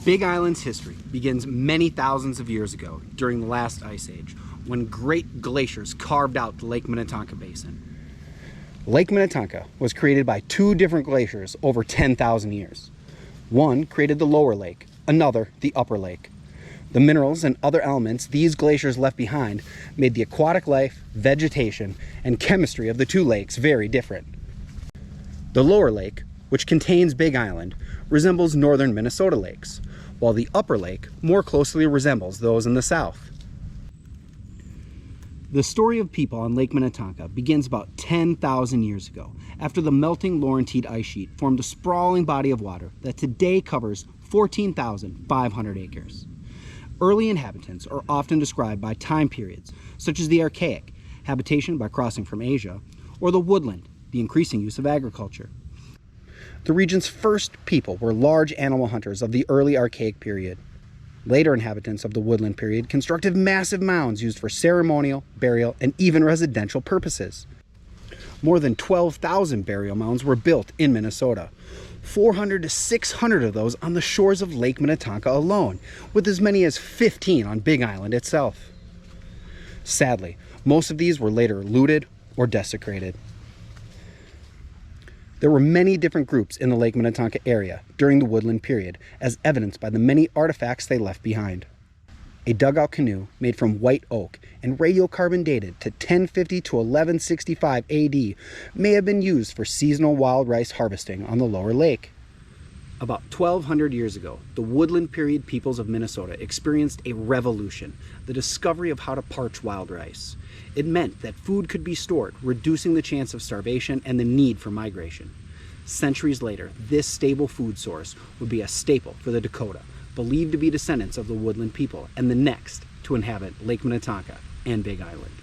Big Island's history begins many thousands of years ago during the last ice age, when great glaciers carved out the Lake Minnetonka Basin. Lake Minnetonka was created by two different glaciers over 10,000 years. One created the lower lake, another the upper lake. The minerals and other elements these glaciers left behind made the aquatic life, vegetation, and chemistry of the two lakes very different. The lower lake, which contains Big Island, resembles northern Minnesota lakes, while the upper lake more closely resembles those in the south. The story of people on Lake Minnetonka begins about 10,000 years ago, after the melting Laurentide ice sheet formed a sprawling body of water that today covers 14,500 acres. Early inhabitants are often described by time periods, such as the Archaic, habitation by crossing from Asia, or the woodland, the increasing use of agriculture. The region's first people were large animal hunters of the early Archaic period. Later inhabitants of the woodland period constructed massive mounds used for ceremonial, burial, and even residential purposes. More than 12,000 burial mounds were built in Minnesota, 400 to 600 of those on the shores of Lake Minnetonka alone, with as many as 15 on Big Island itself. Sadly, most of these were later looted or desecrated. There were many different groups in the Lake Minnetonka area during the woodland period, as evidenced by the many artifacts they left behind. A dugout canoe made from white oak and radiocarbon dated to 1050 to 1165 AD may have been used for seasonal wild rice harvesting on the lower lake. About 1,200 years ago, the woodland period peoples of Minnesota experienced a revolution, the discovery of how to parch wild rice. It meant that food could be stored, reducing the chance of starvation and the need for migration. Centuries later, this stable food source would be a staple for the Dakota, believed to be descendants of the woodland people and the next to inhabit Lake Minnetonka and Big Island.